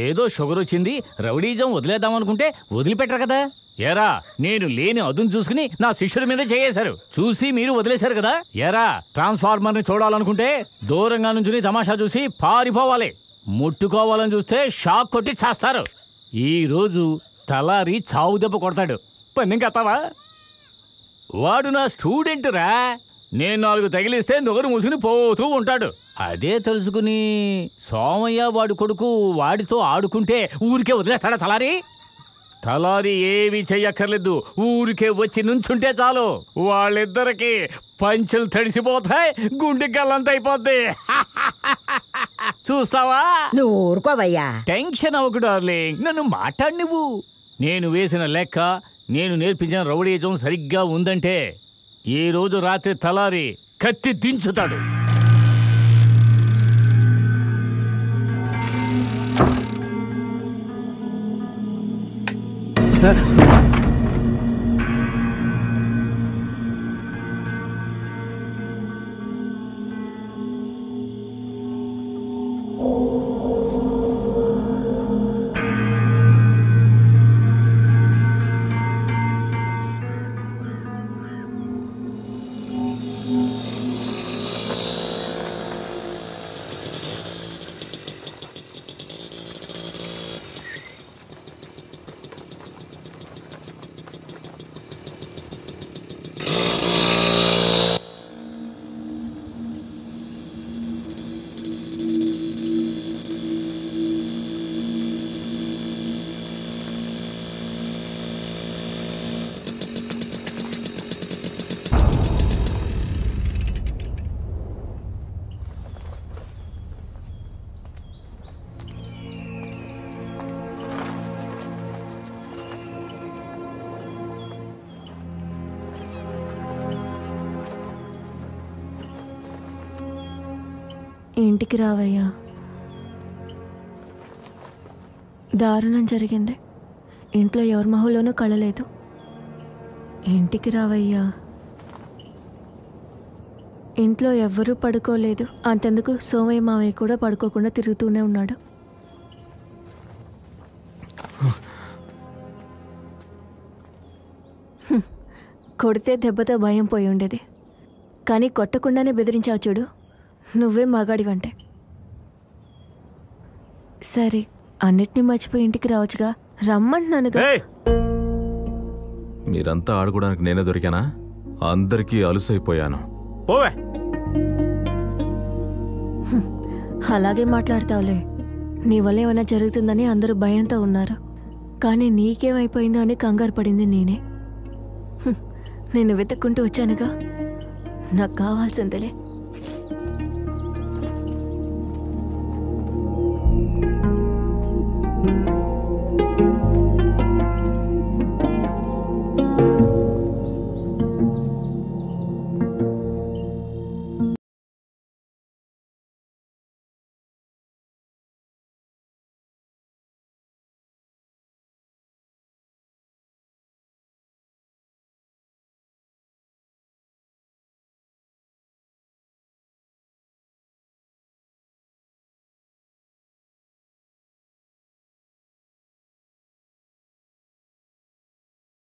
ఏదో షుగర్ వచ్చింది, రౌడీజం వదిలేద్దామనుకుంటే వదిలిపెట్టరు కదా. ఏరా, నేను లేని అదును చూసుకుని నా శిష్యుడి మీద చేయేశారు. చూసి మీరు వదిలేశారు కదా. ఏరా, ట్రాన్స్ఫార్మర్ని చూడాలనుకుంటే దూరంగా నుంచుని తమాషా చూసి పారిపోవాలి. ముట్టుకోవాలని చూస్తే షాక్ కొట్టి చేస్తారు. ఈ రోజు తలారి చావు దెబ్బ కొడతాడు. పందెం కత్తావా? వాడు నా స్టూడెంట్ రా. నేను 4 తగిలిస్తే నొగరు మూసుకుని పోతూ ఉంటాడు. అదే తెలుసుకుని సోమయ్య వాడి కొడుకు వాడితో ఆడుకుంటే ఊరికే వదిలేస్తాడా తలారి? తలారి ఏమీ చెయ్యక్కర్లేదు, ఊరికే వచ్చి నుంచుంటే చాలు. వాళ్ళిద్దరికి పంచులు తడిసిపోతాయి, గుండె గల్లంత అయిపోద్ది. చూస్తావా? నువ్వు ఊరుకోవయ్యా. టెన్షన్ అవ్వకు డార్లింగ్, నన్ను మాట్లాడి నువ్వు. నేను వేసిన లెక్క, నేను నేర్పించిన రౌడీజం సరిగ్గా ఉందంటే ఈ రోజు రాత్రి తలారి కత్తి దించుతాడు. ఇంటికి రావయ్యా, దారుణం జరిగింది. ఇంట్లో ఎవరి మొహంలోనూ కళలేదు. ఇంటికి రావయ్యా. ఇంట్లో ఎవ్వరూ పడుకోలేదు. అంతెందుకు సోమయ్య మావయ్య కూడా పడుకోకుండా తిరుగుతూనే ఉన్నాడు. కొడితే దెబ్బతో భయం పోయి ఉండేది, కానీ కొట్టకుండానే బెదిరించావు చూడు, నువ్వే మగాడివంటే. సరే, అన్నిటినీ మర్చిపోయి ఇంటికి రావచ్చుగా, రమ్మంటున్నానుగా. మీరంతా ఆడుకోవడానికి నేనే దొరికానా? అందరికీ అలుసైపోయాను. అలాగే మాట్లాడతావులే. నీ వల్ల ఏమైనా జరుగుతుందని అందరూ భయంతో ఉన్నారు, కానీ నీకేమైపోయిందో అని కంగారు పడింది నేనే. నేను వెతుక్కుంటూ వచ్చానుగా, నాకు కావాల్సిందిలే.